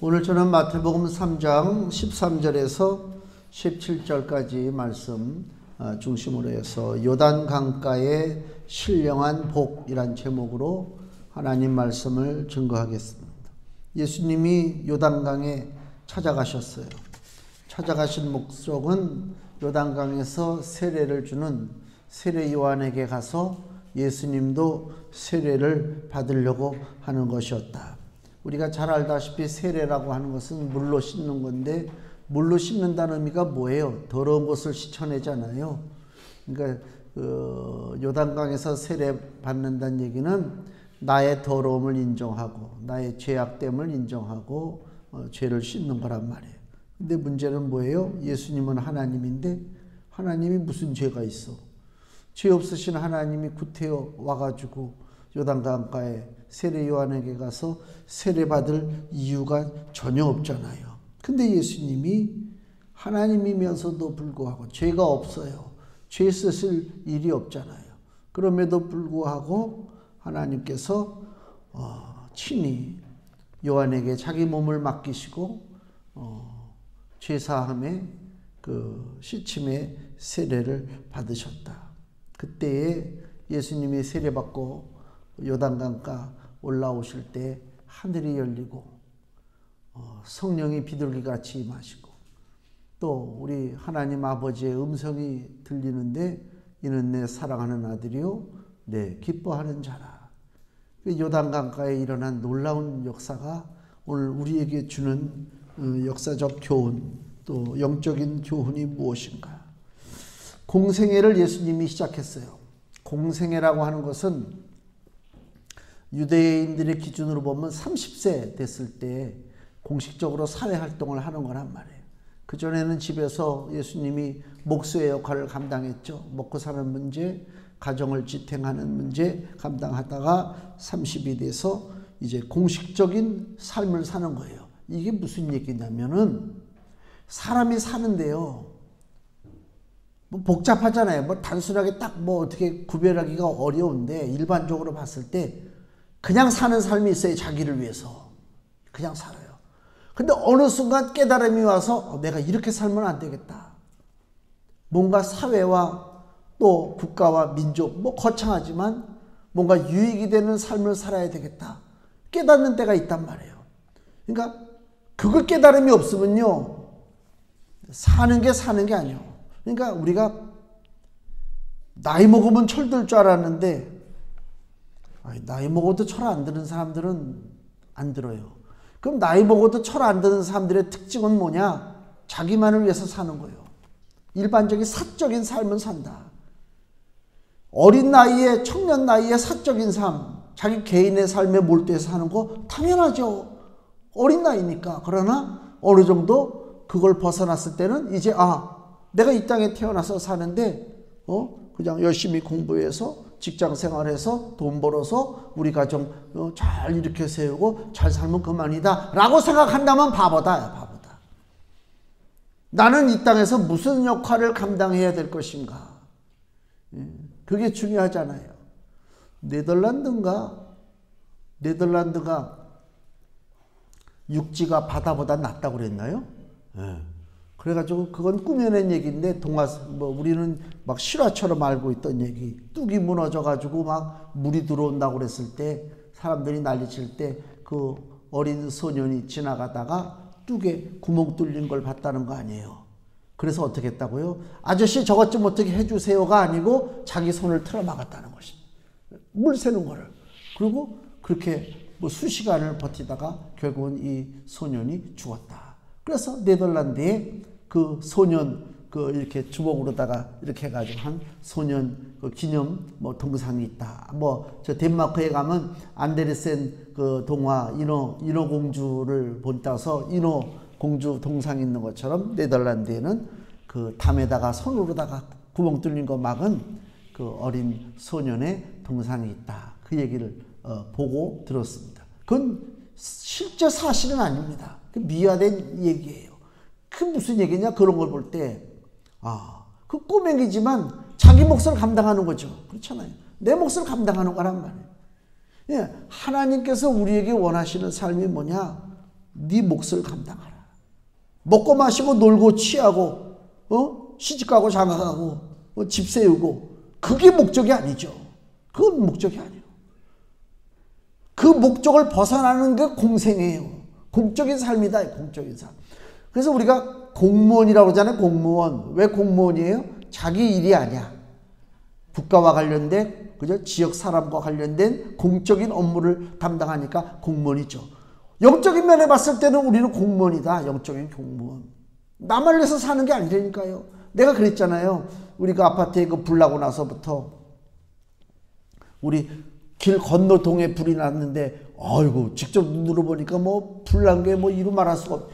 오늘 저는 마태복음 3장 13절에서 17절까지 말씀 중심으로 해서 요단 강가의 신령한 복이란 제목으로 하나님 말씀을 증거하겠습니다. 예수님이 요단강에 찾아가셨어요. 찾아가신 목적은 요단강에서 세례를 주는 세례 요한에게 가서 예수님도 세례를 받으려고 하는 것이었다. 우리가 잘 알다시피 세례라고 하는 것은 물로 씻는 건데, 물로 씻는다는 의미가 뭐예요? 더러운 것을 씻어내잖아요. 그러니까 요단강에서 세례 받는다는 얘기는 나의 더러움을 인정하고 나의 죄악됨을 인정하고 죄를 씻는 거란 말이에요. 근데 문제는 뭐예요? 예수님은 하나님인데 하나님이 무슨 죄가 있어? 죄 없으신 하나님이 구태여 와가지고 요단강가에 세례 요한에게 가서 세례 받을 이유가 전혀 없잖아요. 근데 예수님이 하나님이면서도 불구하고 죄가 없어요. 죄 쓰실 일이 없잖아요. 그럼에도 불구하고 하나님께서 친히 요한에게 자기 몸을 맡기시고 죄사함의 그 씻임의 세례를 받으셨다. 그때에 예수님이 세례받고 요단강가 올라오실 때 하늘이 열리고 성령이 비둘기같이 임하시고 또 우리 하나님 아버지의 음성이 들리는데 이는 내 사랑하는 아들이요 내 기뻐하는 자라. 요단강가에 일어난 놀라운 역사가 오늘 우리에게 주는 역사적 교훈, 또 영적인 교훈이 무엇인가? 공생애를 예수님이 시작했어요. 공생애라고 하는 것은 유대인들의 기준으로 보면 30세 됐을 때 공식적으로 사회활동을 하는 거란 말이에요. 그전에는 집에서 예수님이 목수의 역할을 감당했죠. 먹고 사는 문제, 가정을 지탱하는 문제 감당하다가 30이 돼서 이제 공식적인 삶을 사는 거예요. 이게 무슨 얘기냐면은 사람이 사는데요. 뭐 복잡하잖아요. 뭐 단순하게 딱 뭐 어떻게 구별하기가 어려운데 일반적으로 봤을 때 그냥 사는 삶이 있어요. 자기를 위해서. 그냥 살아요. 근데 어느 순간 깨달음이 와서 내가 이렇게 살면 안 되겠다. 뭔가 사회와 또 국가와 민족, 뭐 거창하지만 뭔가 유익이 되는 삶을 살아야 되겠다. 깨닫는 때가 있단 말이에요. 그러니까 그걸 깨달음이 없으면요. 사는 게 아니에요. 그러니까 우리가 나이 먹으면 철들 줄 알았는데 나이 먹어도 철 안 드는 사람들은 안 들어요. 그럼 나이 먹어도 철 안 드는 사람들의 특징은 뭐냐? 자기만을 위해서 사는 거예요. 일반적인 사적인 삶을 산다. 어린 나이에, 청년 나이에 사적인 삶, 자기 개인의 삶에 몰두해서 사는 거 당연하죠. 어린 나이니까. 그러나 어느 정도 그걸 벗어났을 때는 이제 내가 이 땅에 태어나서 사는데 그냥 열심히 공부해서 직장 생활해서 돈 벌어서 우리 가정 잘 이렇게 세우고 잘 살면 그만이다 라고 생각한다면 바보다. 바보다. 나는 이 땅에서 무슨 역할을 감당해야 될 것인가. 그게 중요하잖아요. 네덜란드가 육지가 바다보다 낫다고 그랬나요? 그래가지고 그건 꾸며낸 얘기인데 우리는 막 실화처럼 알고 있던 얘기. 뚝이 무너져가지고 막 물이 들어온다고 그랬을 때 사람들이 난리칠 때 그 어린 소년이 지나가다가 뚝에 구멍 뚫린 걸 봤다는 거 아니에요. 그래서 어떻게 했다고요? 아저씨 저것 좀 어떻게 해주세요가 아니고 자기 손을 틀어 막았다는 것입니다. 물 새는 거를. 그리고 그렇게 뭐 수시간을 버티다가 결국은 이 소년이 죽었다. 그래서 네덜란드에 그 소년 이렇게 주먹으로다가 이렇게 해가지고 한 소년 기념 동상이 있다. 저 덴마크에 가면 안데르센 동화 인어 공주를 본따서 인어 공주 동상이 있는 것처럼 네덜란드에는 그 담에다가 손으로다가 구멍 뚫린 거 막은 그 어린 소년의 동상이 있다. 그 얘기를 보고 들었습니다. 그건 실제 사실은 아닙니다. 미화된 얘기예요. 그 무슨 얘기냐? 그런 걸 볼 때 그 꼬맹이지만 자기 몫을 감당하는 거죠. 그렇잖아요. 내 몫을 감당하는 거란 말이에요. 예, 하나님께서 우리에게 원하시는 삶이 뭐냐? 네 몫을 감당하라. 먹고 마시고 놀고 취하고 시집가고 장가가고 집 세우고 그게 목적이 아니죠. 그건 목적이 아니에요. 그 목적을 벗어나는 게 공생이에요. 공적인 삶이다. 공적인 삶. 그래서 우리가 공무원이라고 하잖아요. 공무원. 왜 공무원이에요? 자기 일이 아니야. 국가와 관련된 그죠? 지역 사람과 관련된 공적인 업무를 담당하니까 공무원이죠. 영적인 면에 봤을 때는 우리는 공무원이다. 영적인 공무원. 나만 위해서 사는 게 아니라니까요. 내가 그랬잖아요. 우리가 아파트에 그 불 나고 나서부터 우리 길 건너동에 불이 났는데 아이고 직접 눈으로 보니까 뭐 불난 게 뭐 이루 말할 수가 없.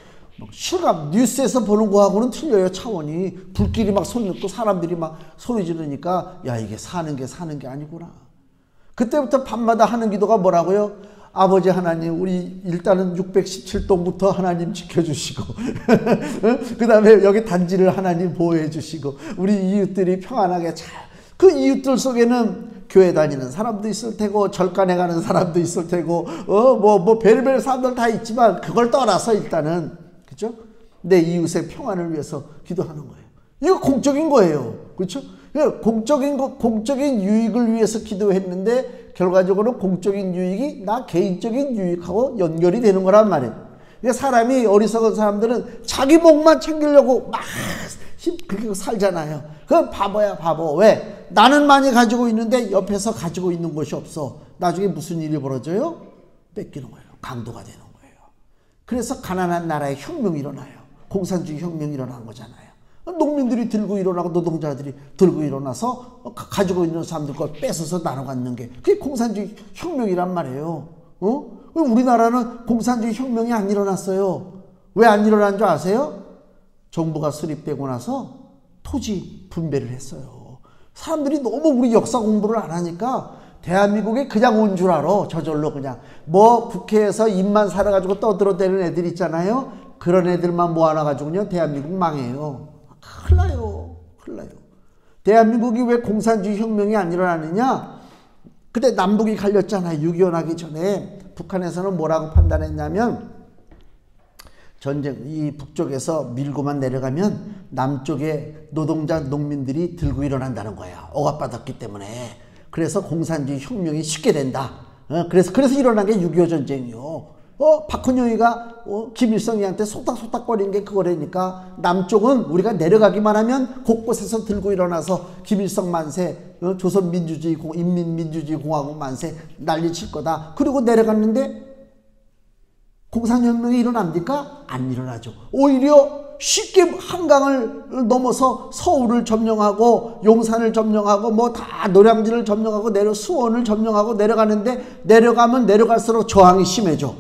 실감 뉴스에서 보는 거하고는 틀려요. 차원이. 불길이 막 손 넣고 사람들이 막 소리 지르니까 야 이게 사는 게 아니구나. 그때부터 밤마다 하는 기도가 뭐라고요? 아버지 하나님 우리 일단은 617동부터 하나님 지켜주시고 그 다음에 여기 단지를 하나님 보호해 주시고 우리 이웃들이 평안하게 잘 그 이웃들 속에는 교회 다니는 사람도 있을 테고 절간에 가는 사람도 있을 테고 뭐 별별 사람들 다 있지만 그걸 떠나서 일단은 그렇죠? 내 이웃의 평안을 위해서 기도하는 거예요. 이거 공적인 거예요. 그렇죠? 공적인 유익을 위해서 기도했는데 결과적으로 공적인 유익이 나 개인적인 유익하고 연결이 되는 거란 말이에요. 그러니까 사람이 어리석은 사람들은 자기 목만 챙기려고 막 그렇게 살잖아요. 그건 바보야 바보. 왜? 나는 많이 가지고 있는데 옆에서 가지고 있는 것이 없어. 나중에 무슨 일이 벌어져요? 뺏기는 거예요. 강도가 되는 거예요. 그래서 가난한 나라에 혁명이 일어나요. 공산주의 혁명이 일어난 거잖아요. 농민들이 들고 일어나고 노동자들이 들고 일어나서 가지고 있는 사람들 걸 뺏어서 나눠 갖는 게 그게 공산주의 혁명이란 말이에요. 우리나라는 공산주의 혁명이 안 일어났어요. 왜 안 일어난 줄 아세요? 정부가 수립되고 나서 토지 분배를 했어요. 사람들이 너무 우리 역사 공부를 안 하니까 대한민국에 그냥 온 줄 알아. 저절로 그냥 뭐 국회에서 입만 살아가지고 떠들어대는 애들 있잖아요. 그런 애들만 모아놔가지고요 대한민국 망해요. 큰일 나요. 큰일 나요. 대한민국이 왜 공산주의 혁명이 안 일어나느냐? 그때 남북이 갈렸잖아요. 6.25 나기 전에. 북한에서는 뭐라고 판단했냐면 전쟁 이 북쪽에서 밀고만 내려가면 남쪽에 노동자 농민들이 들고 일어난다는 거야. 억압받았기 때문에. 그래서 공산주의 혁명이 쉽게 된다. 그래서 일어난 게 6.25 전쟁이요. 박헌영이가 김일성이한테 속닥속닥거린 게 그거라니까. 남쪽은 우리가 내려가기만 하면 곳곳에서 들고 일어나서 김일성 만세, 조선민주주의 인민민주주의 공화국 만세 난리칠 거다. 그리고 내려갔는데 공산혁명이 일어납니까? 안 일어나죠. 오히려 쉽게 한강을 넘어서 서울을 점령하고 용산을 점령하고 뭐 다 노량진을 점령하고 수원을 점령하고 내려가는데 내려가면 내려갈수록 저항이 심해져.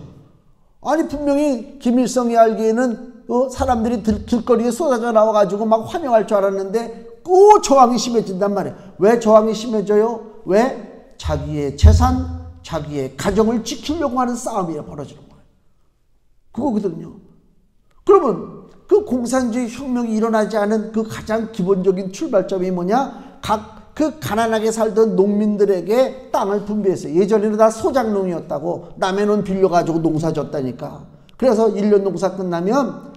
아니 분명히 김일성이 알기에는 사람들이 길거리에 쏟아져 나와가지고 막 환영할 줄 알았는데 그 저항이 심해진단 말이에요. 왜 저항이 심해져요? 왜? 자기의 재산, 자기의 가정을 지키려고 하는 싸움이 벌어지는 거예요. 그거거든요. 그러면 그 공산주의 혁명이 일어나지 않은 그 가장 기본적인 출발점이 뭐냐? 그 가난하게 살던 농민들에게 땅을 분배했어요. 예전에는 다 소작농이었다고 남의 논 빌려가지고 농사 졌다니까. 그래서 1년 농사 끝나면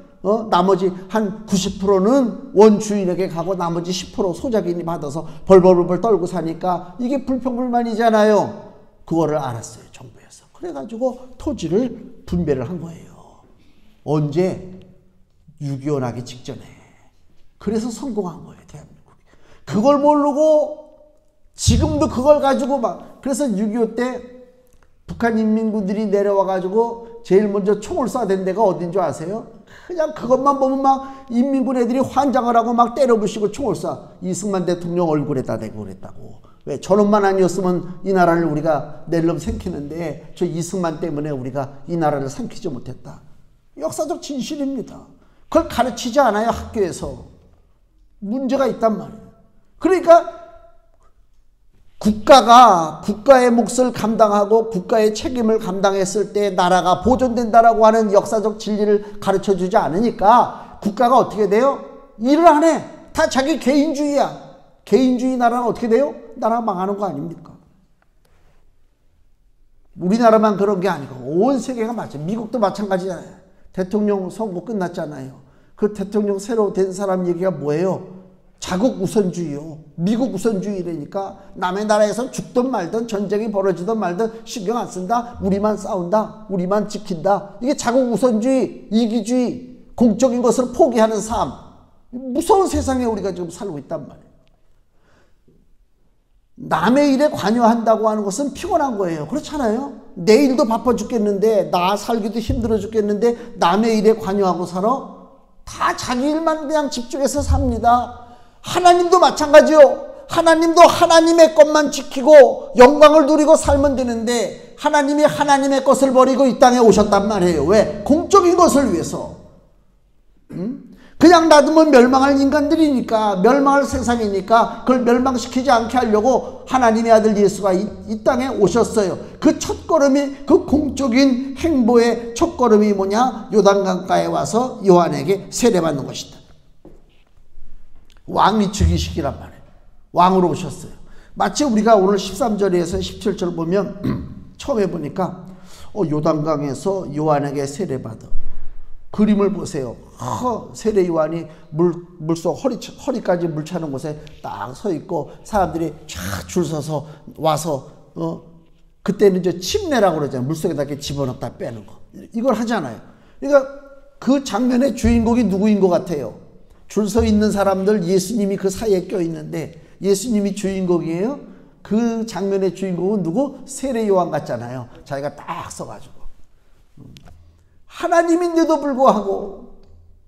나머지 한 90%는 원주인에게 가고 나머지 10% 소작인이 받아서 벌벌벌 떨고 사니까 이게 불평불만이잖아요. 그거를 알았어요. 정부에서. 그래가지고 토지를 분배를 한 거예요. 언제? 6.25 나기 직전에. 그래서 성공한 거예요. 대한민국이. 그걸 모르고 지금도 그걸 가지고 막 그래서 6.25 때 북한 인민군들이 내려와가지고 제일 먼저 총을 쏴댄 데가 어딘 줄 아세요? 그냥 그것만 보면 막 인민군 애들이 환장을 하고 막 때려부시고 총을 쏴. 이승만 대통령 얼굴에다 대고 그랬다고. 왜? 저놈만 아니었으면 이 나라를 우리가 낼름 삼키는데 저 이승만 때문에 우리가 이 나라를 삼키지 못했다. 역사적 진실입니다. 그걸 가르치지 않아요. 학교에서. 문제가 있단 말이에요. 그러니까 국가가 국가의 몫을 감당하고 국가의 책임을 감당했을 때 나라가 보존된다라고 하는 역사적 진리를 가르쳐주지 않으니까 국가가 어떻게 돼요? 일을 안 해. 다 자기 개인주의야. 개인주의 나라는 어떻게 돼요? 나라 망하는 거 아닙니까? 우리나라만 그런 게 아니고 온 세계가 마찬가지. 미국도 마찬가지잖아요. 대통령 선거 끝났잖아요. 그 대통령 새로 된 사람 얘기가 뭐예요? 자국 우선주의요. 미국 우선주의라니까 남의 나라에서 죽든 말든 전쟁이 벌어지든 말든 신경 안 쓴다. 우리만 싸운다. 우리만 지킨다. 이게 자국 우선주의, 이기주의, 공적인 것을 포기하는 삶. 무서운 세상에 우리가 지금 살고 있단 말이에요. 남의 일에 관여한다고 하는 것은 피곤한 거예요. 그렇잖아요. 내 일도 바빠 죽겠는데, 나 살기도 힘들어 죽겠는데 남의 일에 관여하고 살아? 다 자기 일만 그냥 집중해서 삽니다. 하나님도 마찬가지요. 하나님도 하나님의 것만 지키고 영광을 누리고 살면 되는데 하나님이 하나님의 것을 버리고 이 땅에 오셨단 말이에요. 왜? 공적인 것을 위해서. 그냥 놔두면 멸망할 인간들이니까, 멸망할 세상이니까 그걸 멸망시키지 않게 하려고 하나님의 아들 예수가 이 땅에 오셨어요. 그 첫걸음이, 그 공적인 행보의 첫걸음이 뭐냐? 요단강가에 와서 요한에게 세례받는 것이다. 왕이 즉위식이란 말이에요. 왕으로 오셨어요. 마치 우리가 오늘 13절에서 17절 보면 처음에 보니까 요단강에서 요한에게 세례받아. 그림을 보세요. 세례 요한이 물속 허리까지 물 차는 곳에 딱 서 있고 사람들이 쫙 줄 서서 와서 그때는 이제 침례라고 그러잖아요. 물속에다 이렇게 집어넣다 빼는 거. 이걸 하잖아요. 그러니까 그 장면의 주인공이 누구인 것 같아요? 줄 서 있는 사람들, 예수님이 그 사이에 껴있는데 예수님이 주인공이에요. 그 장면의 주인공은 누구? 세례 요한 같잖아요. 자기가 딱 서가지고. 하나님인데도 불구하고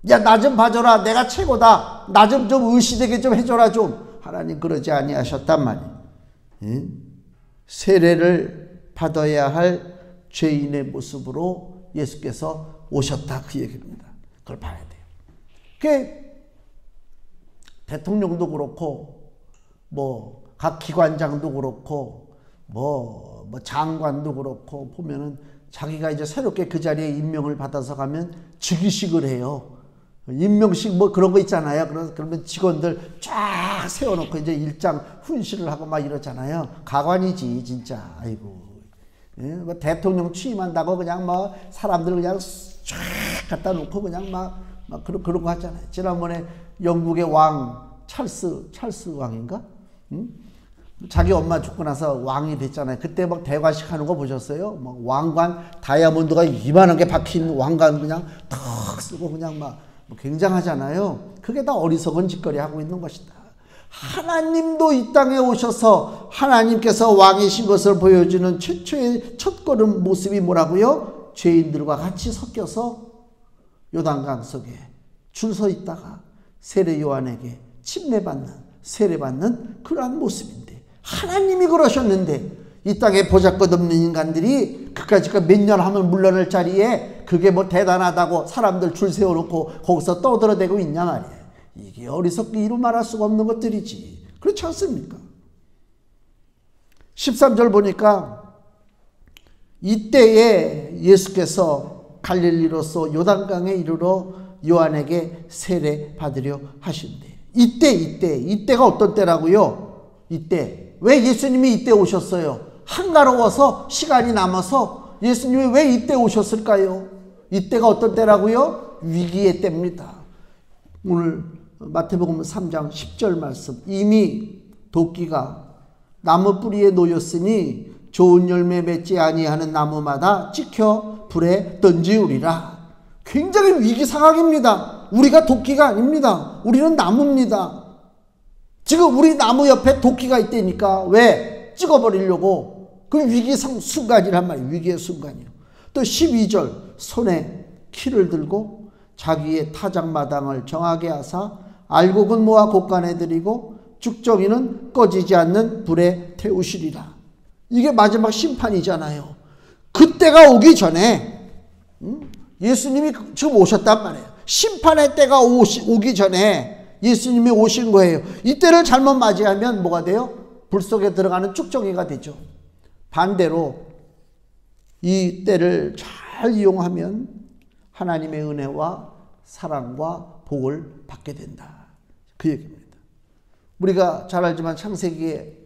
야, 나 좀 봐줘라. 내가 최고다. 나 좀 의시되게 좀 해줘라 좀. 하나님 그러지 아니하셨단 말이에요. 세례를 받아야 할 죄인의 모습으로 예수께서 오셨다 그 얘기입니다. 그걸 봐야 돼요. 그게 대통령도 그렇고 뭐 각 기관장도 그렇고 뭐 장관도 그렇고 보면은 자기가 이제 새롭게 그 자리에 임명을 받아서 가면 즉위식을 해요. 임명식 뭐 그런 거 있잖아요. 그러면 직원들 쫙 세워놓고 이제 일장 훈시를 하고 막 이러잖아요. 가관이지 진짜. 아이고. 예? 뭐 대통령 취임한다고 그냥 뭐 사람들 그냥 쫙 갖다 놓고 그냥 막 그런 거 하잖아요. 지난번에 영국의 왕 찰스 왕인가? 자기 엄마 죽고 나서 왕이 됐잖아요. 그때 막 대관식 하는 거 보셨어요? 막 왕관 다이아몬드가 이만한 게 박힌 왕관 그냥 탁 쓰고 그냥 막 굉장하잖아요. 그게 다 어리석은 짓거리 하고 있는 것이다. 하나님도 이 땅에 오셔서 하나님께서 왕이신 것을 보여주는 최초의 첫걸음 모습이 뭐라고요? 죄인들과 같이 섞여서 요단강 속에 줄 서 있다가 세례 요한에게 세례받는 그러한 모습인데 하나님이 그러셨는데 이 땅에 보잘것없는 인간들이 그까짓 몇 년 하면 물러날 자리에 그게 뭐 대단하다고 사람들 줄 세워놓고 거기서 떠들어대고 있냐 말이에요. 이게 어리석기 이루 말할 수가 없는 것들이지. 그렇지 않습니까? 13절 보니까 이때에 예수께서 갈릴리로서 요단강에 이르러 요한에게 세례 받으려 하신대. 이때가 어떤 때라고요? 이때. 왜 예수님이 이때 오셨어요? 한가로워서 시간이 남아서 예수님이 왜 이때 오셨을까요? 이때가 어떤 때라고요? 위기의 때입니다. 오늘 마태복음 3장 10절 말씀. 이미 도끼가 나무 뿌리에 놓였으니 좋은 열매 맺지 아니하는 나무마다 찍혀 불에 던지우리라. 굉장히 위기 상황입니다. 우리가 도끼가 아닙니다. 우리는 나무입니다. 지금 우리 나무 옆에 도끼가 있다니까. 왜? 찍어버리려고. 그 위기 순간이란 말이에요. 위기의 순간이요. 또 12절 손에 키를 들고 자기의 타작마당을 정하게 하사 알곡은 모아 곡간에 들이고 죽정이는 꺼지지 않는 불에 태우시리라. 이게 마지막 심판이잖아요. 그때가 오기 전에 예수님이 지금 오셨단 말이에요. 심판의 때가 오기 전에 예수님이 오신 거예요. 이때를 잘못 맞이하면 뭐가 돼요? 불 속에 들어가는 쭉정이가 되죠. 반대로 이 때를 잘 이용하면 하나님의 은혜와 사랑과 복을 받게 된다. 그 얘기입니다. 우리가 잘 알지만 창세기에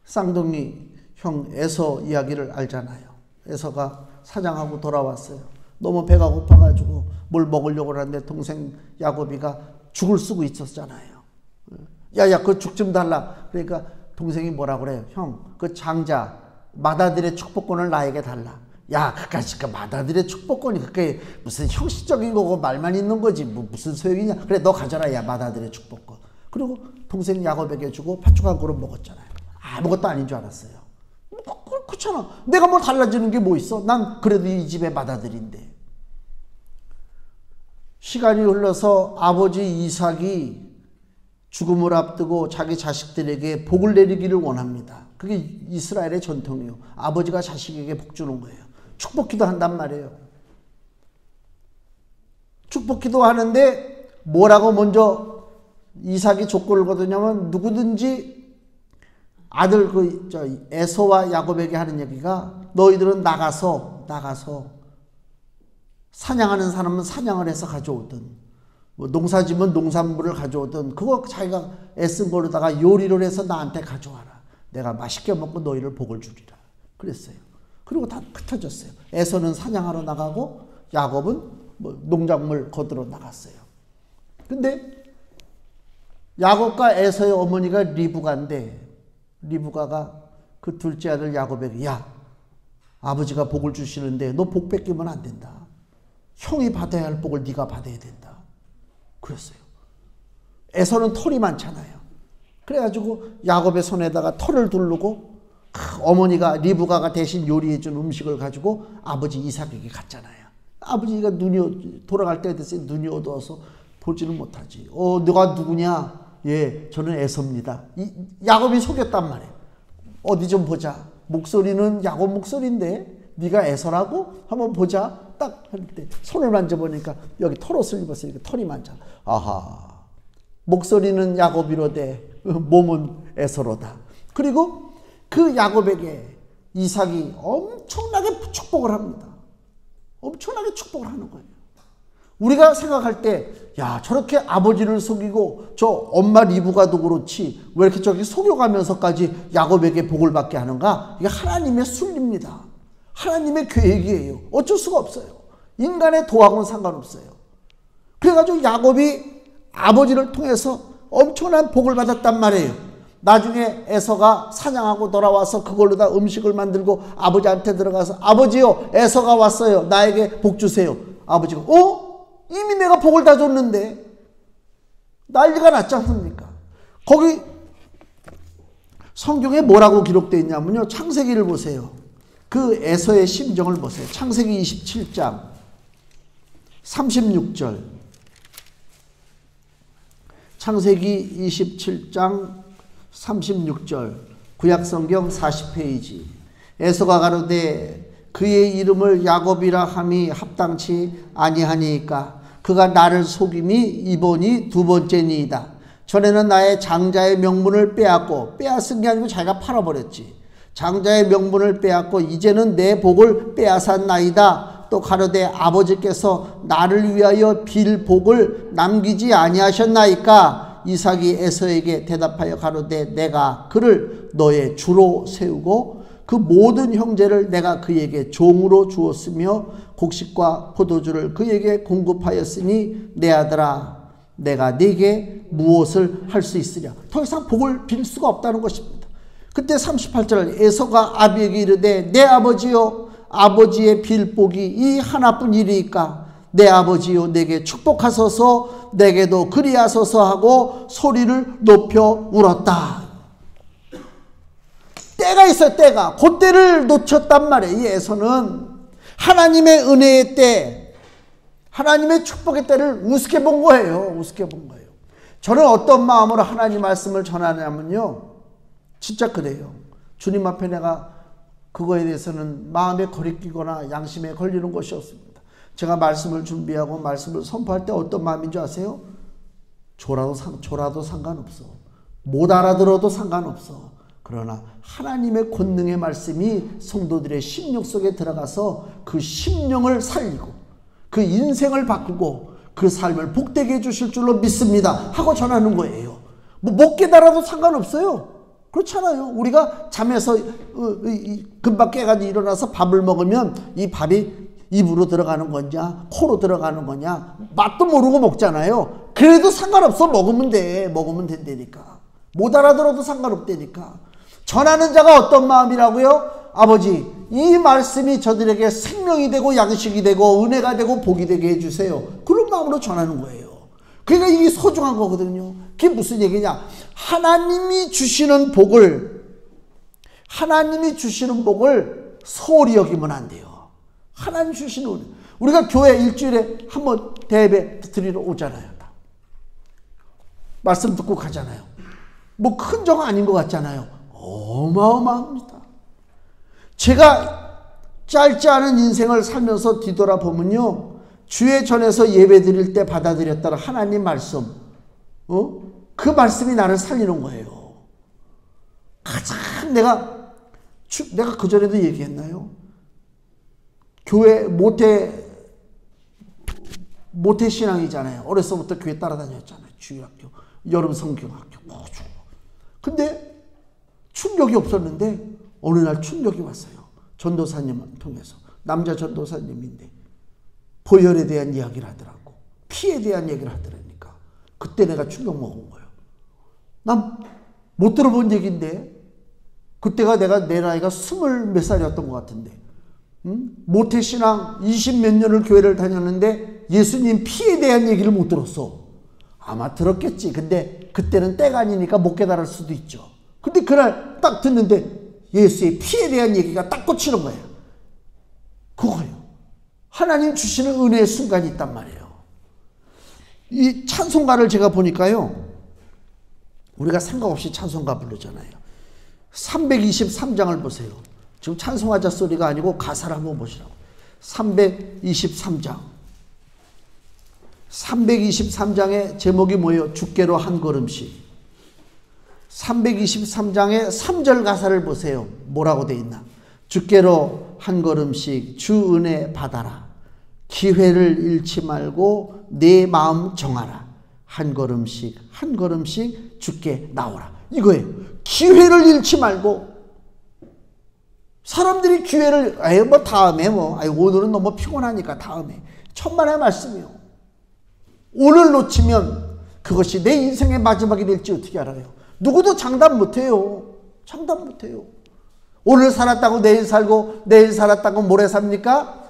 쌍둥이 형 에서 이야기를 알잖아요. 에서가 사냥하고 돌아왔어요. 너무 배가 고파가지고 뭘 먹으려고 하는데 동생 야곱이가 죽을 쓰고 있었잖아요. 야야 그 죽 좀 달라. 그러니까 동생이 뭐라 그래요? 형, 그 장자 맏아들의 축복권을 나에게 달라. 야, 그까짓 그 맏아들의 축복권이 그게 무슨 형식적인 거고 말만 있는 거지 무슨 소용이냐. 그래 너 가져라 야 맏아들의 축복권. 그리고 동생 야곱에게 주고 팥죽 한 그릇 먹었잖아요. 아무것도 아닌 줄 알았어요. 그렇잖아. 내가 뭐 달라지는 게 뭐 있어? 난 그래도 이 집의 맏아들인데. 시간이 흘러서 아버지 이삭이 죽음을 앞두고 자기 자식들에게 복을 내리기를 원합니다. 그게 이스라엘의 전통이에요. 아버지가 자식에게 복 주는 거예요. 축복기도 한단 말이에요. 축복기도 하는데 뭐라고 먼저 이삭이 조건을 거두냐면 누구든지 아들 에서와 야곱에게 하는 얘기가 너희들은 나가서 사냥하는 사람은 사냥을 해서 가져오든 뭐 농사지면 농산물을 가져오든 그거 자기가 애쓴 거로다가 요리를 해서 나한테 가져와라. 내가 맛있게 먹고 너희를 복을 주리라. 그랬어요. 그리고 다 흩어졌어요. 에서는 사냥하러 나가고 야곱은 뭐 농작물 거두러 나갔어요. 근데 야곱과 에서의 어머니가 리브가인데 리브가가 그 둘째 아들 야곱에게 야 아버지가 복을 주시는데 너 복 뺏기면 안 된다. 형이 받아야 할 복을 네가 받아야 된다. 그랬어요. 에서는 털이 많잖아요. 그래가지고 야곱의 손에다가 털을 두르고 어머니가 리브가가 대신 요리해준 음식을 가지고 아버지 이삭에게 갔잖아요. 아버지가 돌아갈 때 됐어요. 눈이 어두워서 보지는 못하지. 너가 누구냐? 예, 저는 에서입니다. 야곱이 속였단 말이에요. 어디 좀 보자. 목소리는 야곱 목소리인데 네가 에서라고? 한번 보자. 딱 할 때 손을 만져보니까 여기 털옷을 입었으니까 털이 많잖아. 아하, 목소리는 야곱이로되 몸은 에서로다. 그리고 그 야곱에게 이삭이 엄청나게 축복을 합니다. 엄청나게 축복을 하는 거예요. 우리가 생각할 때 야 저렇게 아버지를 속이고 저 엄마 리브가도 그렇지 왜 이렇게 저렇게 속여가면서까지 야곱에게 복을 받게 하는가? 이게 하나님의 순리입니다. 하나님의 계획이에요. 어쩔 수가 없어요. 인간의 도하고는 상관없어요. 그래가지고 야곱이 아버지를 통해서 엄청난 복을 받았단 말이에요. 나중에 에서가 사냥하고 돌아와서 그걸로 다 음식을 만들고 아버지한테 들어가서 아버지요 에서가 왔어요. 나에게 복 주세요. 아버지가 이미 내가 복을 다 줬는데 난리가 났지 않습니까? 거기 성경에 뭐라고 기록되어 있냐면요. 창세기를 보세요. 그 에서의 심정을 보세요. 창세기 27장 36절. 창세기 27장 36절. 구약성경 40페이지. 에서가 가로되 그의 이름을 야곱이라 함이 합당치 아니하니까 그가 나를 속임이 이번이 두 번째니이다. 전에는 나의 장자의 명분을 빼앗은 게 아니고 자기가 팔아버렸지. 장자의 명분을 빼앗고 이제는 내 복을 빼앗았나이다. 또 가로되 아버지께서 나를 위하여 빌 복을 남기지 아니하셨나이까. 이삭이 에서에게 대답하여 가로되 내가 그를 너의 주로 세우고 그 모든 형제를 내가 그에게 종으로 주었으며 곡식과 포도주를 그에게 공급하였으니 내 아들아 내가 네게 무엇을 할 수 있으랴. 더 이상 복을 빌 수가 없다는 것입니다. 그때 38절 에서가 아비에게 이르되 내 아버지요 아버지의 빌 복이 이 하나뿐 이리이까 내 아버지요 내게 축복하소서 내게도 그리하소서 하고 소리를 높여 울었다. 때가 있어요. 때가. 그때를 놓쳤단 말이에요. 이 에서는 하나님의 은혜의 때 하나님의 축복의 때를 우습게 본 거예요. 우습게 본 거예요. 저는 어떤 마음으로 하나님 말씀을 전하냐면요. 진짜 그래요. 주님 앞에 내가 그거에 대해서는 마음에 거리끼거나 양심에 걸리는 것이 없습니다. 제가 말씀을 준비하고 말씀을 선포할 때 어떤 마음인 줄 아세요? 졸아도 상관없어. 못 알아들어도 상관없어. 그러나 하나님의 권능의 말씀이 성도들의 심령 속에 들어가서 그 심령을 살리고 그 인생을 바꾸고 그 삶을 복되게 해주실 줄로 믿습니다 하고 전하는 거예요. 못 깨달아도 상관없어요. 그렇잖아요. 우리가 잠에서 금방 깨가지고 일어나서 밥을 먹으면 이 밥이 입으로 들어가는 거냐, 코로 들어가는 거냐, 맛도 모르고 먹잖아요. 그래도 상관없어. 먹으면 돼. 먹으면 된다니까. 못 알아들어도 상관없다니까. 전하는 자가 어떤 마음이라고요? 아버지, 이 말씀이 저들에게 생명이 되고 양식이 되고 은혜가 되고 복이 되게 해주세요. 그런 마음으로 전하는 거예요. 그러니까 이게 소중한 거거든요. 그게 무슨 얘기냐? 하나님이 주시는 복을 소홀히 여기면 안 돼요. 하나님 주시는 은혜. 우리가 교회 일주일에 한 번 대예배 드리러 오잖아요. 말씀 듣고 가잖아요. 뭐 큰 정 아닌 것 같잖아요. 어마어마합니다. 제가 짧지 않은 인생을 살면서 뒤돌아보면요, 주의 전에서 예배 드릴 때 받아들였다는 하나님 말씀, 그 말씀이 나를 살리는 거예요. 가장 내가 그전에도 얘기했나요? 교회 모태 신앙이잖아요. 어려서부터 교회 따라다녔잖아요. 주일학교, 여름 성경학교. 근데 충격이 없었는데 어느 날 충격이 왔어요. 전도사님을 통해서. 남자 전도사님인데 보혈에 대한 이야기를 하더라고. 피에 대한 얘기를 하더라니까. 그때 내가 충격 먹은 거예요. 난 못 들어본 얘기인데, 그때가 내 나이가 20몇 살이었던 것 같은데, 모태신앙 20몇 년을 교회를 다녔는데 예수님 피에 대한 얘기를 못 들었어. 아마 들었겠지. 근데 그때는 때가 아니니까 못 깨달을 수도 있죠. 근데 그날 딱 듣는데 예수의 피에 대한 얘기가 딱 꽂히는 거예요. 그거예요. 하나님 주시는 은혜의 순간이 있단 말이에요. 이 찬송가를 제가 보니까요, 우리가 생각 없이 찬송가 부르잖아요. 323장을 보세요. 지금 찬송하자 소리가 아니고 가사를 한번 보시라고. 323장. 323장의 제목이 뭐예요? 주께로 한 걸음씩. 323장의 3절 가사를 보세요. 뭐라고 돼 있나? 주께로 한 걸음씩 주 은혜 받아라. 기회를 잃지 말고 내 마음 정하라. 한 걸음씩 한 걸음씩 주께 나오라. 이거예요. 기회를 잃지 말고. 사람들이 기회를 다음에 오늘은 너무 피곤하니까 다음에. 천만의 말씀이요. 오늘 놓치면 그것이 내 인생의 마지막이 될지 어떻게 알아요? 누구도 장담 못해요. 장담 못해요. 오늘 살았다고 내일 살고 내일 살았다고 모레 삽니까?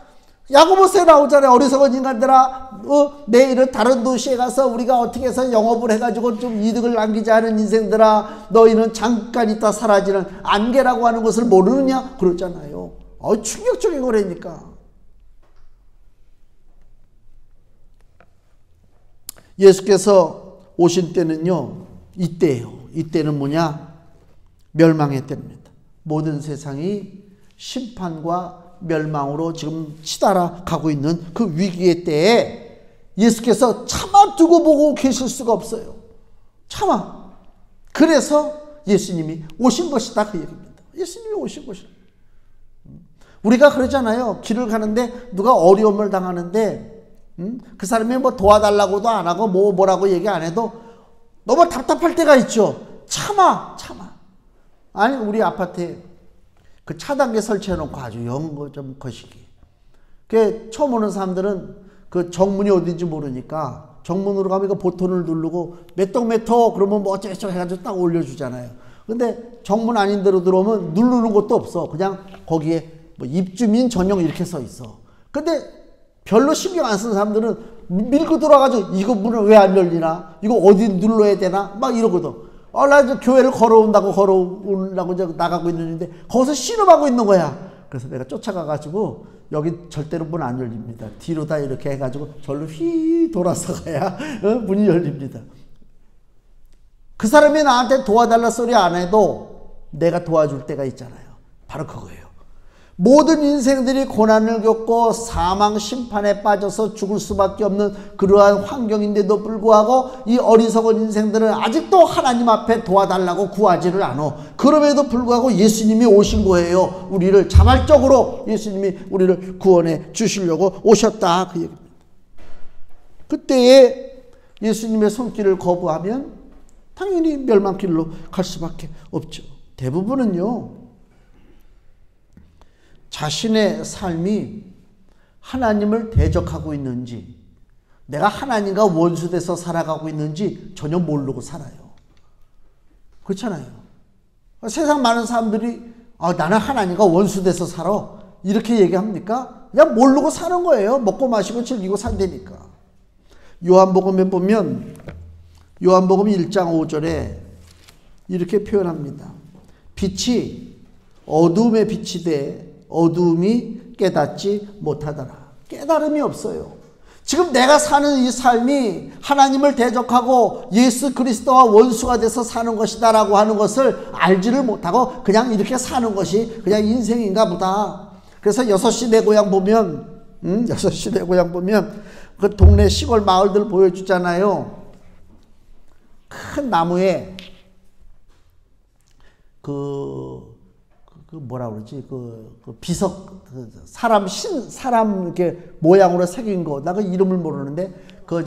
야고보서에 나오잖아요. 어리석은 인간들아, 내일은 다른 도시에 가서 우리가 어떻게 해서 영업을 해가지고 좀 이득을 남기지 않은 인생들아, 너희는 잠깐 있다 사라지는 안개라고 하는 것을 모르느냐? 그러잖아요. 충격적인 거라니까. 예수께서 오신 때는요, 이때예요. 이때는 뭐냐? 멸망의 때입니다. 모든 세상이 심판과 멸망으로 지금 치달아 가고 있는 그 위기의 때에 예수께서 차마 두고 보고 계실 수가 없어요. 차마. 그래서 예수님이 오신 것이다, 그 얘기입니다. 예수님이 오신 것이다. 우리가 그러잖아요. 길을 가는데 누가 어려움을 당하는데 그 사람이 뭐 도와달라고도 안 하고 뭐라고 얘기 안 해도 너무 답답할 때가 있죠. 참아. 아니, 우리 아파트에 그 차단기 설치해놓고 아주 영 좀 거시기. 그 처음 오는 사람들은 그 정문이 어딘지 모르니까 정문으로 가면 그 버튼을 누르고 몇 동 그러면 뭐 어쩌고저쩌고 해가지고 딱 올려주잖아요. 근데 정문 아닌 데로 들어오면 누르는 것도 없어. 그냥 거기에 뭐 입주민 전용 이렇게 써 있어. 근데 별로 신경 안 쓰는 사람들은 밀고 들어와가지고 이거 문을 왜 안 열리나? 이거 어디 눌러야 되나? 막 이러거든. 나 이제 교회를 걸어오려고 이제 나가고 있는데 거기서 씨름하고 있는 거야. 그래서 내가 쫓아가가지고 여기 절대로 문 안 열립니다. 뒤로 다 이렇게 해가지고 절로 휘 돌아서 가야 문이 열립니다. 그 사람이 나한테 도와달라 소리 안 해도 내가 도와줄 때가 있잖아요. 바로 그거예요. 모든 인생들이 고난을 겪고 사망 심판에 빠져서 죽을 수밖에 없는 그러한 환경인데도 불구하고 이 어리석은 인생들은 아직도 하나님 앞에 도와달라고 구하지를 않아. 그럼에도 불구하고 예수님이 오신 거예요. 우리를 자발적으로 예수님이 우리를 구원해 주시려고 오셨다, 그 얘기입니다. 그때에 예수님의 손길을 거부하면 당연히 멸망길로 갈 수밖에 없죠. 대부분은요, 자신의 삶이 하나님을 대적하고 있는지, 내가 하나님과 원수돼서 살아가고 있는지 전혀 모르고 살아요. 그렇잖아요. 세상 많은 사람들이 나는 하나님과 원수돼서 살아 이렇게 얘기합니까? 그냥 모르고 사는 거예요. 먹고 마시고 즐기고 산다니까. 요한복음에 보면 요한복음 1장 5절에 이렇게 표현합니다. 빛이 어두움에 빛이 돼 어두움이 깨닫지 못하더라. 깨달음이 없어요. 지금 내가 사는 이 삶이 하나님을 대적하고 예수 그리스도와 원수가 돼서 사는 것이다라고 하는 것을 알지를 못하고 그냥 이렇게 사는 것이 그냥 인생인가 보다. 그래서 6시 내 고향 보면 6시 내 고향 보면 그 동네 시골 마을들 보여주잖아요. 큰 나무에 뭐라 그러지? 비석, 사람 이렇게 모양으로 새긴 거. 나 그 이름을 모르는데, 그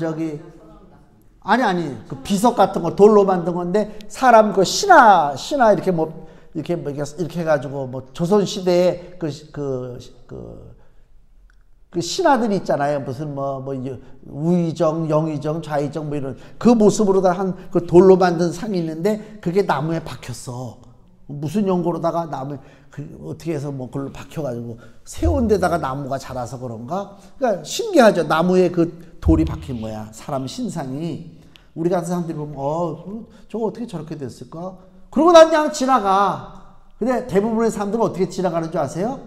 비석 같은 거 돌로 만든 건데, 사람 신화 이렇게 이렇게 해가지고 조선시대에 그 신하들이 있잖아요. 무슨 우의정, 영의정, 좌의정 이런 그 모습으로다 한 그 돌로 만든 상이 있는데 그게 나무에 박혔어. 무슨 연고로다가 나무 어떻게 해서 그걸로 박혀가지고 세운 데다가 나무가 자라서 그런가? 그러니까 신기하죠. 나무에 그 돌이 박힌 거야. 사람 신상이. 우리 같은 사람들이 보면 저거 어떻게 저렇게 됐을까? 그러고 난 그냥 지나가. 근데 대부분의 사람들은 어떻게 지나가는 줄 아세요?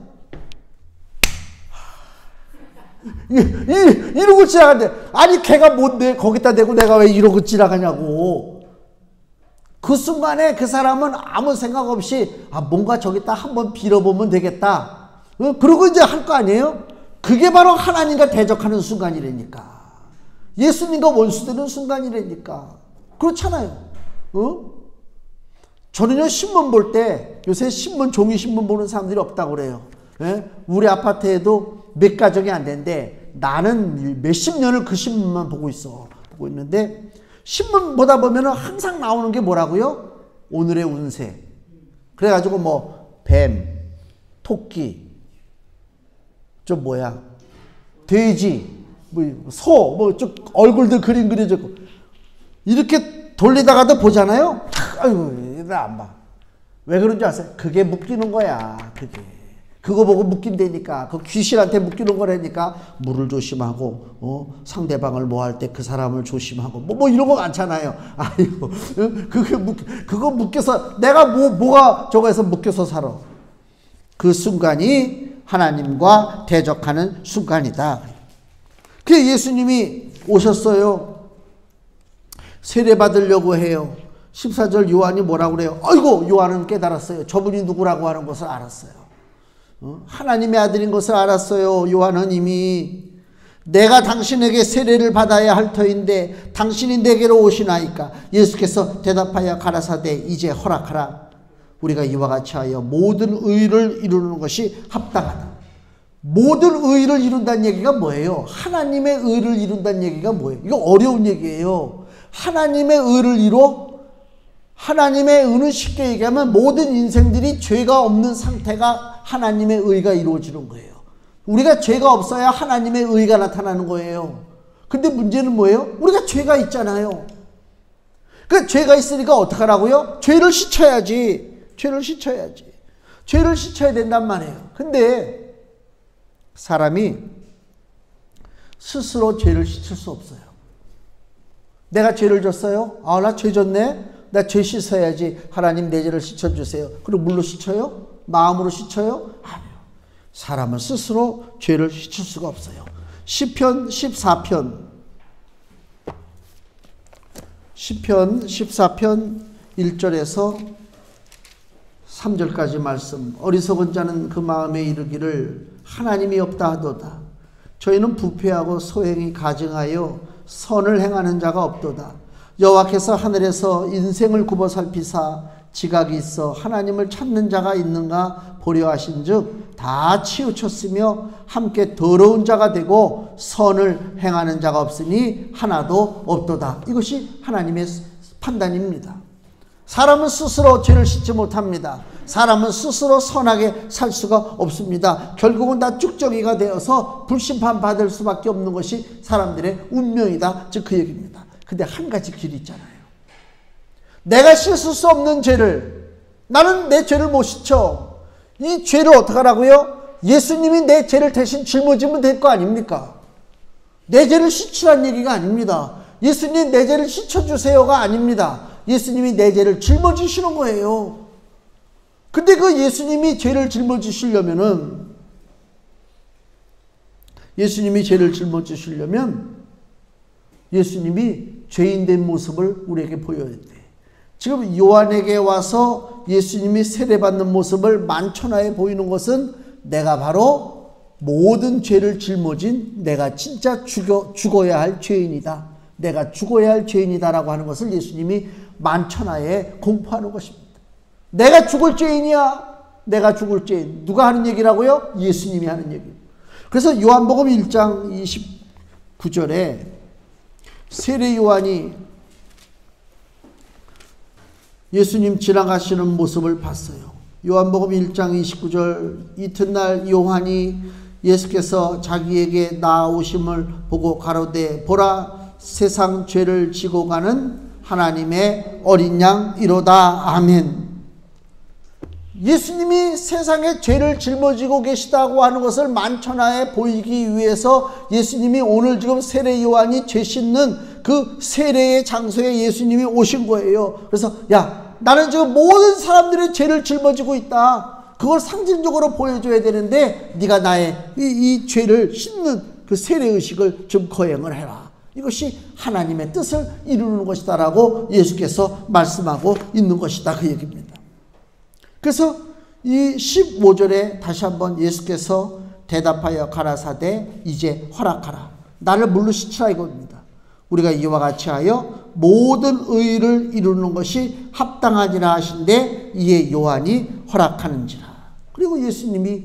이러고 지나가는데 아니 걔가 뭔데 거기다 대고 내가 왜 이러고 지나가냐고. 그 순간에 그 사람은 아무 생각 없이 뭔가 저기다 한번 빌어보면 되겠다. 그러고 이제 할 거 아니에요? 그게 바로 하나님과 대적하는 순간이라니까. 예수님과 원수되는 순간이라니까. 그렇잖아요. 저는요 신문 볼 때 요새 종이 신문 보는 사람들이 없다고 그래요. 예? 우리 아파트에도 몇 가정이 안 되는데 나는 몇십 년을 그 신문만 보고 있는데 신문 보다 보면 항상 나오는 게 뭐라고요? 오늘의 운세. 그래가지고 뱀, 토끼, 돼지, 소, 쭉 얼굴들 그림 그려졌고 이렇게 돌리다가도 보잖아요. 아이고, 나 안 봐. 왜 그런 줄 아세요? 그게 묶이는 거야. 그거 보고 묶인다니까. 그 귀신한테 묶이는 거라니까. 물을 조심하고, 상대방을 할 때 그 사람을 조심하고, 이런 거 많잖아요. 아이고, 그거 묶여서, 내가 뭐가 저거에서 묶여서 살아. 그 순간이 하나님과 대적하는 순간이다. 그래서 예수님이 오셨어요. 세례받으려고 해요. 14절 요한이 뭐라고 그래요? 아이고, 요한은 깨달았어요. 저분이 누구라고 하는 것을 알았어요. 하나님의 아들인 것을 알았어요. 요한은 이미 내가 당신에게 세례를 받아야 할 터인데 당신이 내게로 오시나이까. 예수께서 대답하여 가라사대 이제 허락하라. 우리가 이와 같이 하여 모든 의를 이루는 것이 합당하다. 모든 의를 이룬다는 얘기가 뭐예요? 하나님의 의를 이룬다는 얘기가 뭐예요? 이거 어려운 얘기예요. 하나님의 의를 이뤄? 하나님의 의는 쉽게 얘기하면 모든 인생들이 죄가 없는 상태가 하나님의 의가 이루어지는 거예요. 우리가 죄가 없어야 하나님의 의가 나타나는 거예요. 근데 문제는 뭐예요? 우리가 죄가 있잖아요. 그 죄가 있으니까 어떡하라고요? 죄를 씻어야지. 죄를 씻어야 된단 말이에요. 근데 사람이 스스로 죄를 씻을 수 없어요. 내가 죄를 졌어요? 나 죄 졌네? 나 죄 씻어야지. 하나님 내 죄를 씻어주세요. 그리고 물로 씻어요? 마음으로 씻어요? 아니요. 사람은 스스로 죄를 씻을 수가 없어요. 시편 14편 1절에서 3절까지 말씀. 어리석은 자는 그 마음에 이르기를 하나님이 없다 하도다. 저희는 부패하고 소행이 가증하여 선을 행하는 자가 없도다. 여호와께서 하늘에서 인생을 굽어 살피사 지각이 있어 하나님을 찾는 자가 있는가 보려 하신즉 다 치우쳤으며 함께 더러운 자가 되고 선을 행하는 자가 없으니 하나도 없도다. 이것이 하나님의 판단입니다. 사람은 스스로 죄를 씻지 못합니다. 사람은 스스로 선하게 살 수가 없습니다. 결국은 다 쭉정이가 되어서 불심판 받을 수밖에 없는 것이 사람들의 운명이다. 즉 그 얘기입니다. 근데 한 가지 길이 있잖아요. 내가 씻을 수 없는 죄를, 나는 내 죄를 못 씻죠. 이 죄를 어떻게 하라고요? 예수님이 내 죄를 대신 짊어지면 될 거 아닙니까? 내 죄를 씻으란 얘기가 아닙니다. 예수님 내 죄를 씻어주세요가 아닙니다. 예수님이 내 죄를 짊어지시는 거예요. 근데 그 예수님이 죄를 짊어지시려면은, 예수님이 죄인된 모습을 우리에게 보여야 돼. 지금 요한에게 와서 예수님이 세례받는 모습을 만천하에 보이는 것은 내가 바로 모든 죄를 짊어진 내가 진짜 죽어야 할 죄인이다. 내가 죽어야 할 죄인이다라고 하는 것을 예수님이 만천하에 공포하는 것입니다. 내가 죽을 죄인이야. 내가 죽을 죄인. 누가 하는 얘기라고요? 예수님이 하는 얘기. 그래서 요한복음 1장 29절에 세례 요한이 예수님 지나가시는 모습을 봤어요. 요한복음 1장 29절, 이튿날 요한이 예수께서 자기에게 나아오심을 보고 가로되 보라 세상 죄를 지고 가는 하나님의 어린 양 이로다. 아멘. 예수님이 세상의 죄를 짊어지고 계시다고 하는 것을 만천하에 보이기 위해서 예수님이 오늘 지금 세례 요한이 죄 씻는 그 세례의 장소에 예수님이 오신 거예요. 그래서 야, 나는 지금 모든 사람들의 죄를 짊어지고 있다. 그걸 상징적으로 보여줘야 되는데 네가 나의 이 죄를 씻는 그 세례의식을 좀 거행을 해라. 이것이 하나님의 뜻을 이루는 것이다 라고 예수께서 말씀하고 있는 것이다. 그 얘기입니다. 그래서 이 15절에 다시 한번 예수께서 대답하여 가라사대 이제 허락하라. 나를 물로 씻으라 이겁니다. 우리가 이와 같이 하여 모든 의를 이루는 것이 합당하니라 하신데 이에 요한이 허락하는지라. 그리고 예수님이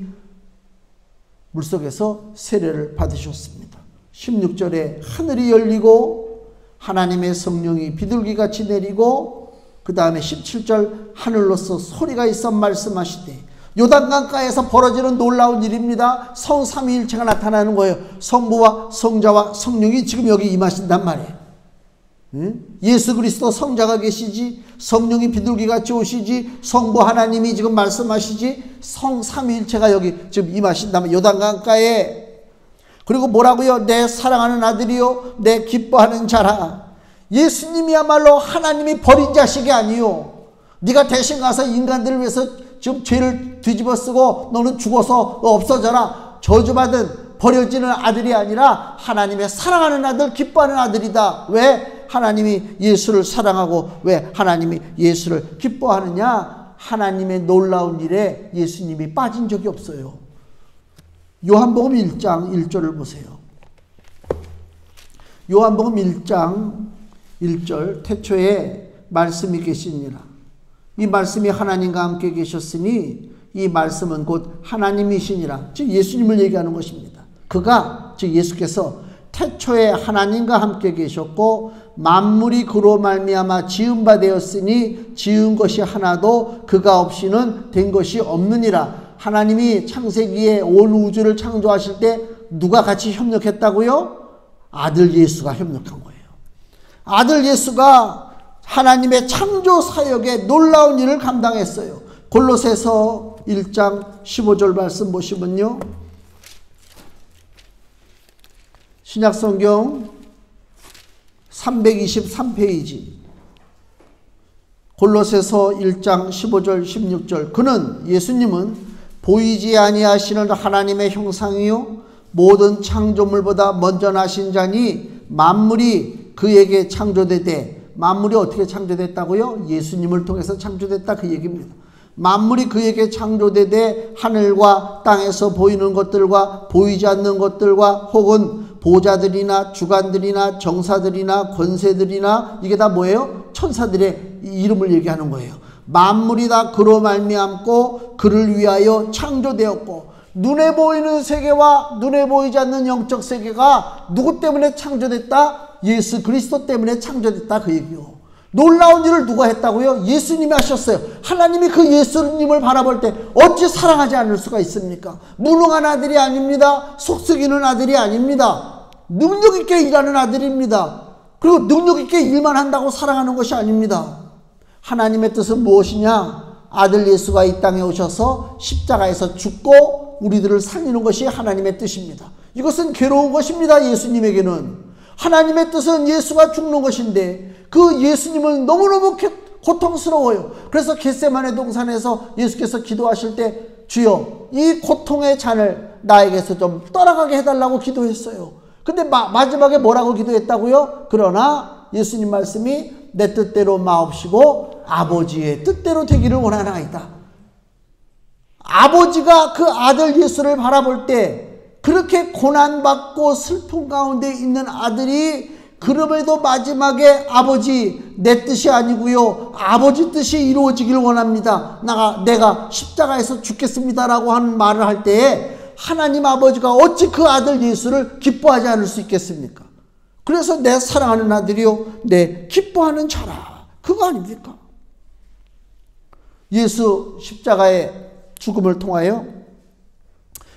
물속에서 세례를 받으셨습니다. 16절에 하늘이 열리고 하나님의 성령이 비둘기같이 내리고 그 다음에 17절 하늘로서 소리가 있어 말씀하시되 요단강가에서 벌어지는 놀라운 일입니다. 성삼위일체가 나타나는 거예요. 성부와 성자와 성령이 지금 여기 임하신단 말이에요. 예수 그리스도 성자가 계시지, 성령이 비둘기같이 오시지, 성부 하나님이 지금 말씀하시지, 성삼위일체가 여기 지금 임하신다면 요단강가에. 그리고 뭐라고요? 내 사랑하는 아들이요 내 기뻐하는 자라. 예수님이야말로 하나님이 버린 자식이 아니요. 네가 대신 가서 인간들을 위해서 지금 죄를 뒤집어 쓰고 너는 죽어서 없어져라. 저주받은 버려지는 아들이 아니라 하나님의 사랑하는 아들, 기뻐하는 아들이다. 왜? 하나님이 예수를 사랑하고 왜 하나님이 예수를 기뻐하느냐? 하나님의 놀라운 일에 예수님이 빠진 적이 없어요. 요한복음 1장 1절을 보세요. 요한복음 1장 1절 태초에 말씀이 계시니라. 이 말씀이 하나님과 함께 계셨으니 이 말씀은 곧 하나님이시니라. 즉 예수님을 얘기하는 것입니다. 그가 즉 예수께서 태초에 하나님과 함께 계셨고 만물이 그로 말미암아 지은 바 되었으니 지은 것이 하나도 그가 없이는 된 것이 없느니라. 하나님이 창세기에 온 우주를 창조하실 때 누가 같이 협력했다고요? 아들 예수가 협력한 거예요. 아들 예수가 하나님의 창조 사역에 놀라운 일을 감당했어요. 골로새서 1장 15절 말씀 보시면요. 신약성경 323페이지 골로새서 1장 15절 16절 그는 예수님은 보이지 아니하시는 하나님의 형상이요 모든 창조물보다 먼저 나신 자니 만물이 그에게 창조되되 만물이 어떻게 창조됐다고요? 예수님을 통해서 창조됐다 그 얘기입니다. 만물이 그에게 창조되되 하늘과 땅에서 보이는 것들과 보이지 않는 것들과 혹은 보좌들이나 주관들이나 정사들이나 권세들이나 이게 다 뭐예요? 천사들의 이름을 얘기하는 거예요. 만물이 다 그로 말미암고 그를 위하여 창조되었고 눈에 보이는 세계와 눈에 보이지 않는 영적 세계가 누구 때문에 창조됐다? 예수 그리스도 때문에 창조됐다 그 얘기요. 놀라운 일을 누가 했다고요? 예수님이 하셨어요. 하나님이 그 예수님을 바라볼 때 어찌 사랑하지 않을 수가 있습니까? 무능한 아들이 아닙니다. 속썩이는 아들이 아닙니다. 능력 있게 일하는 아들입니다. 그리고 능력 있게 일만 한다고 사랑하는 것이 아닙니다. 하나님의 뜻은 무엇이냐? 아들 예수가 이 땅에 오셔서 십자가에서 죽고 우리들을 살리는 것이 하나님의 뜻입니다. 이것은 괴로운 것입니다. 예수님에게는. 하나님의 뜻은 예수가 죽는 것인데 그 예수님은 너무너무 고통스러워요. 그래서 겟세마네 동산에서 예수께서 기도하실 때 주여 이 고통의 잔을 나에게서 좀 떠나가게 해달라고 기도했어요. 근데 마지막에 뭐라고 기도했다고요? 그러나 예수님 말씀이 내 뜻대로 마옵시고 아버지의 뜻대로 되기를 원하나이다. 아버지가 그 아들 예수를 바라볼 때 그렇게 고난받고 슬픔 가운데 있는 아들이 그럼에도 마지막에 아버지 내 뜻이 아니고요 아버지 뜻이 이루어지길 원합니다. 내가 십자가에서 죽겠습니다라고 하는 말을 할 때에 하나님 아버지가 어찌 그 아들 예수를 기뻐하지 않을 수 있겠습니까? 그래서 내 사랑하는 아들이요 내 기뻐하는 자라, 그거 아닙니까? 예수 십자가의 죽음을 통하여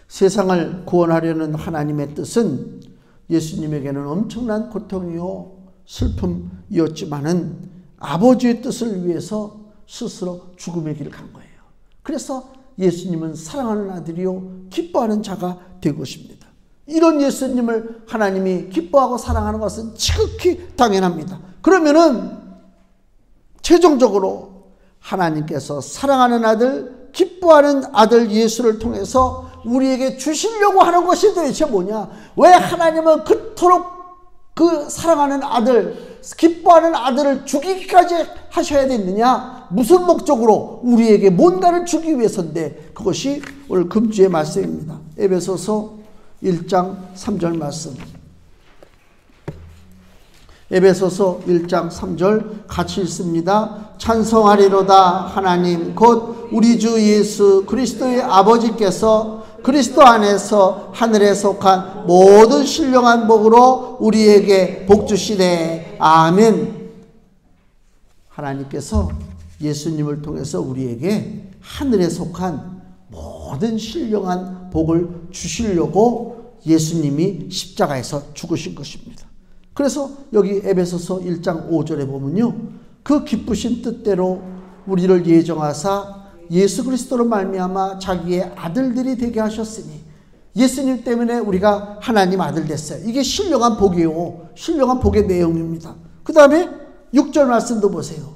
세상을 구원하려는 하나님의 뜻은 예수님에게는 엄청난 고통이요 슬픔이었지만은 아버지의 뜻을 위해서 스스로 죽음의 길을 간 거예요. 그래서 예수님은 사랑하는 아들이요 기뻐하는 자가 된 것입니다. 이런 예수님을 하나님이 기뻐하고 사랑하는 것은 지극히 당연합니다. 그러면은 최종적으로 하나님께서 사랑하는 아들, 기뻐하는 아들 예수를 통해서 우리에게 주시려고 하는 것이 도대체 뭐냐? 왜 하나님은 그토록 그 사랑하는 아들, 기뻐하는 아들을 죽이기까지 하셔야 됐느냐? 무슨 목적으로? 우리에게 뭔가를 주기 위해서인데 그것이 오늘 금주의 말씀입니다. 에베소서 1장 3절 말씀. 에베소서 1장 3절 같이 읽습니다. 찬송하리로다 하나님 곧 우리 주 예수 그리스도의 아버지께서 그리스도 안에서 하늘에 속한 모든 신령한 복으로 우리에게 복 주시되 아멘. 하나님께서 예수님을 통해서 우리에게 하늘에 속한 모든 신령한 복을 주시려고 예수님이 십자가에서 죽으신 것입니다. 그래서 여기 에베소서 1장 5절에 보면요 그 기쁘신 뜻대로 우리를 예정하사 예수 그리스도로 말미암아 자기의 아들들이 되게 하셨으니 예수님 때문에 우리가 하나님 아들 됐어요. 이게 신령한 복이에요. 신령한 복의 내용입니다. 그 다음에 6절 말씀도 보세요.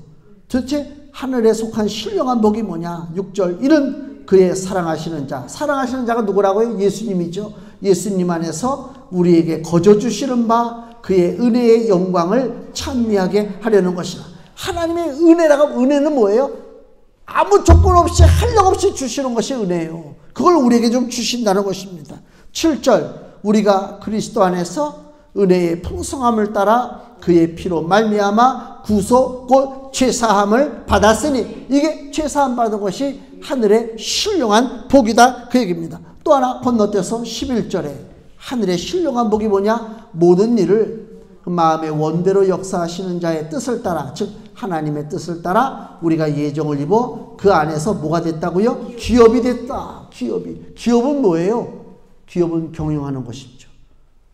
도대체 하늘에 속한 신령한 복이 뭐냐? 6절 이는 그의 사랑하시는 자. 사랑하시는 자가 누구라고요? 예수님이죠. 예수님 안에서 우리에게 거저 주시는 바 그의 은혜의 영광을 찬미하게 하려는 것이라. 하나님의 은혜라고, 은혜는 뭐예요? 아무 조건 없이 한력 없이 주시는 것이 은혜예요. 그걸 우리에게 좀 주신다는 것입니다. 7절 우리가 그리스도 안에서 은혜의 풍성함을 따라 그의 피로 말미암아 구속 곧 죄사함을 받았으니 이게 죄사함 받은 것이 하늘의 신령한 복이다 그 얘기입니다. 또 하나 건너뛰어서 11절에 하늘의 신령한 복이 뭐냐? 모든 일을 마음의 원대로 역사하시는 자의 뜻을 따라 즉 하나님의 뜻을 따라 우리가 예정을 입어 그 안에서 뭐가 됐다고요? 기업이 됐다. 기업은 뭐예요? 기업은 경영하는 것이죠.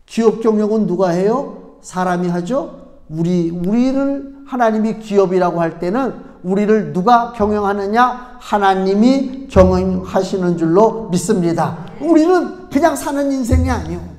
기업 경영은 누가 해요? 사람이 하죠. 우리를 하나님이 기업이라고 할 때는 우리를 누가 경영하느냐? 하나님이 경영하시는 줄로 믿습니다. 우리는 그냥 사는 인생이 아니에요.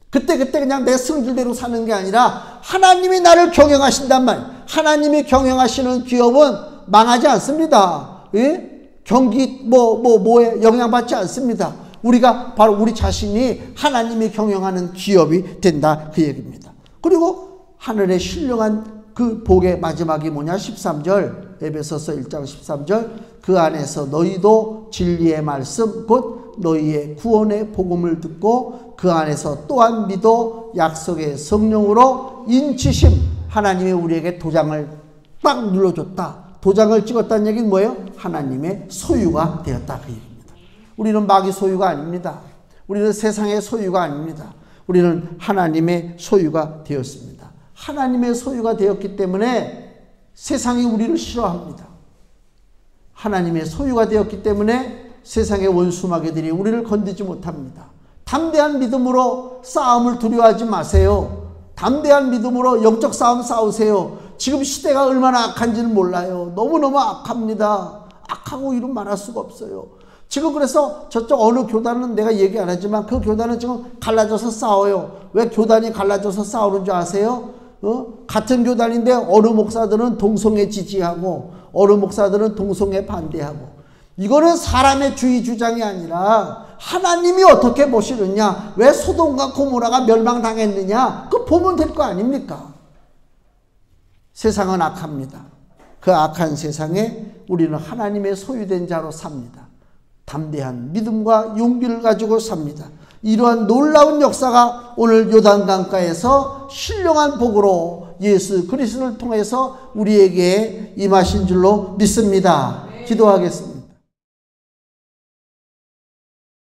그때 그냥 내 승질대로 사는 게 아니라 하나님이 나를 경영하신단 말이에요. 하나님이 경영하시는 기업은 망하지 않습니다. 예? 경기 뭐에 영향받지 않습니다. 우리가 바로 우리 자신이 하나님이 경영하는 기업이 된다 그 얘기입니다. 그리고 하늘의 신령한 그 복의 마지막이 뭐냐? 13절 에베소서 1장 13절 그 안에서 너희도 진리의 말씀 곧 너희의 구원의 복음을 듣고 그 안에서 또한 믿어 약속의 성령으로 인치심 하나님이 우리에게 도장을 딱 눌러줬다. 도장을 찍었다는 얘기는 뭐예요? 하나님의 소유가 되었다 그 얘기입니다. 우리는 마귀 소유가 아닙니다. 우리는 세상의 소유가 아닙니다. 우리는 하나님의 소유가 되었습니다. 하나님의 소유가 되었기 때문에 세상이 우리를 싫어합니다. 하나님의 소유가 되었기 때문에 세상의 원수마귀들이 우리를 건드지 못합니다. 담대한 믿음으로 싸움을 두려워하지 마세요. 담대한 믿음으로 영적 싸움 싸우세요. 지금 시대가 얼마나 악한지는 몰라요. 너무너무 악합니다. 악하고 이루 말할 수가 없어요. 지금 그래서 저쪽 어느 교단은 내가 얘기 안 하지만 그 교단은 지금 갈라져서 싸워요. 왜 교단이 갈라져서 싸우는 줄 아세요? 같은 교단인데 어느 목사들은 동성애 지지하고 어느 목사들은 동성애 반대하고. 이거는 사람의 주의 주장이 아니라 하나님이 어떻게 보시느냐, 왜 소돔과 고모라가 멸망당했느냐, 그거 보면 될 거 아닙니까? 세상은 악합니다. 그 악한 세상에 우리는 하나님의 소유된 자로 삽니다. 담대한 믿음과 용기를 가지고 삽니다. 이러한 놀라운 역사가 오늘 요단강가에서 신령한 복으로 예수 그리스도를 통해서 우리에게 임하신 줄로 믿습니다. 기도하겠습니다.